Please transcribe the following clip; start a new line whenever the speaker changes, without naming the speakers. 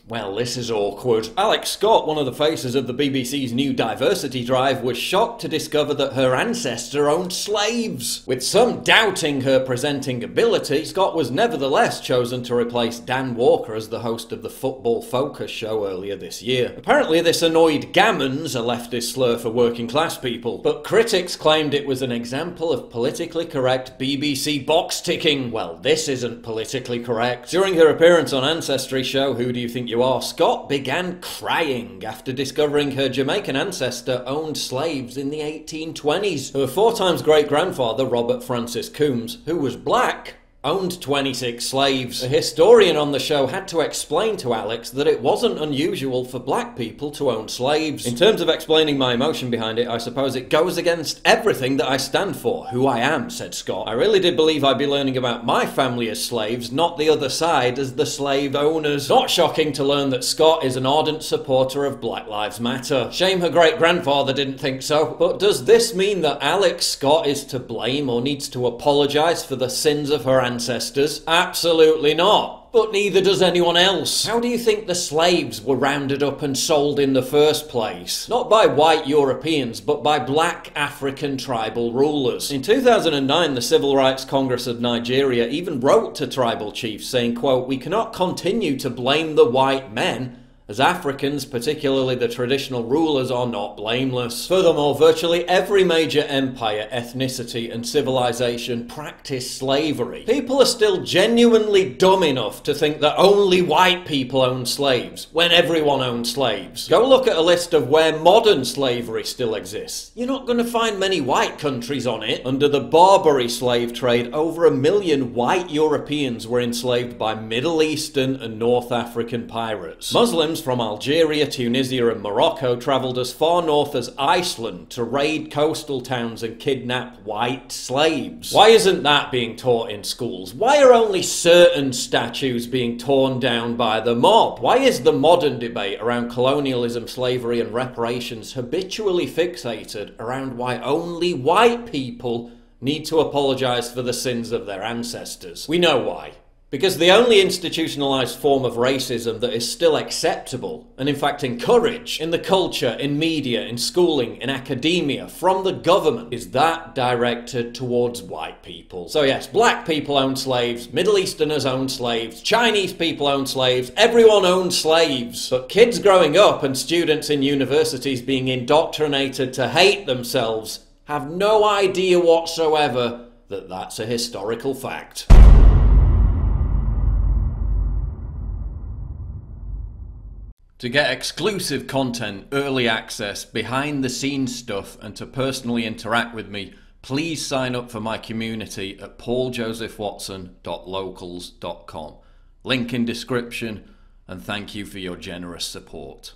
Well, this is awkward. Alex Scott, one of the faces of the BBC's new diversity drive, was shocked to discover that her ancestor owned slaves. With some doubting her presenting ability, Scott was nevertheless chosen to replace Dan Walker as the host of the Football Focus show earlier this year. Apparently this annoyed gammons, a leftist slur for working class people, but critics claimed it was an example of politically correct BBC box ticking. Well, this isn't politically correct. During her appearance on Ancestry show Who Do You Think You Are?, Scott began crying after discovering her Jamaican ancestor owned slaves in the 1820s. Her 4 times great-grandfather, Robert Francis Coombs, who was black, owned 26 slaves. A historian on the show had to explain to Alex that it wasn't unusual for black people to own slaves. In terms of explaining my emotion behind it, I suppose it goes against everything that I stand for, who I am, said Scott. I really did believe I'd be learning about my family as slaves, not the other side as the slave owners. Not shocking to learn that Scott is an ardent supporter of Black Lives Matter. Shame her great-grandfather didn't think so. But does this mean that Alex Scott is to blame or needs to apologise for the sins of her ancestors? Absolutely not. But neither does anyone else. How do you think the slaves were rounded up and sold in the first place? Not by white Europeans, but by black African tribal rulers. In 2009, the Civil Rights Congress of Nigeria even wrote to tribal chiefs saying, quote, "We cannot continue to blame the white men, as Africans, particularly the traditional rulers, are not blameless." Furthermore, virtually every major empire, ethnicity and civilization practiced slavery. People are still genuinely dumb enough to think that only white people own slaves, when everyone owned slaves. Go look at a list of where modern slavery still exists. You're not going to find many white countries on it. Under the Barbary slave trade, over 1 million white Europeans were enslaved by Middle Eastern and North African pirates. Muslims from Algeria, Tunisia and Morocco travelled as far north as Iceland to raid coastal towns and kidnap white slaves. Why isn't that being taught in schools? Why are only certain statues being torn down by the mob? Why is the modern debate around colonialism, slavery and reparations habitually fixated around why only white people need to apologise for the sins of their ancestors? We know why. Because the only institutionalised form of racism that is still acceptable, and in fact encouraged, in the culture, in media, in schooling, in academia, from the government, is that directed towards white people. So yes, black people own slaves, Middle Easterners own slaves, Chinese people own slaves, everyone owns slaves. But kids growing up and students in universities being indoctrinated to hate themselves have no idea whatsoever that that's a historical fact. To get exclusive content, early access, behind-the-scenes stuff, and to personally interact with me, please sign up for my community at pauljosephwatson.locals.com. Link in description, and thank you for your generous support.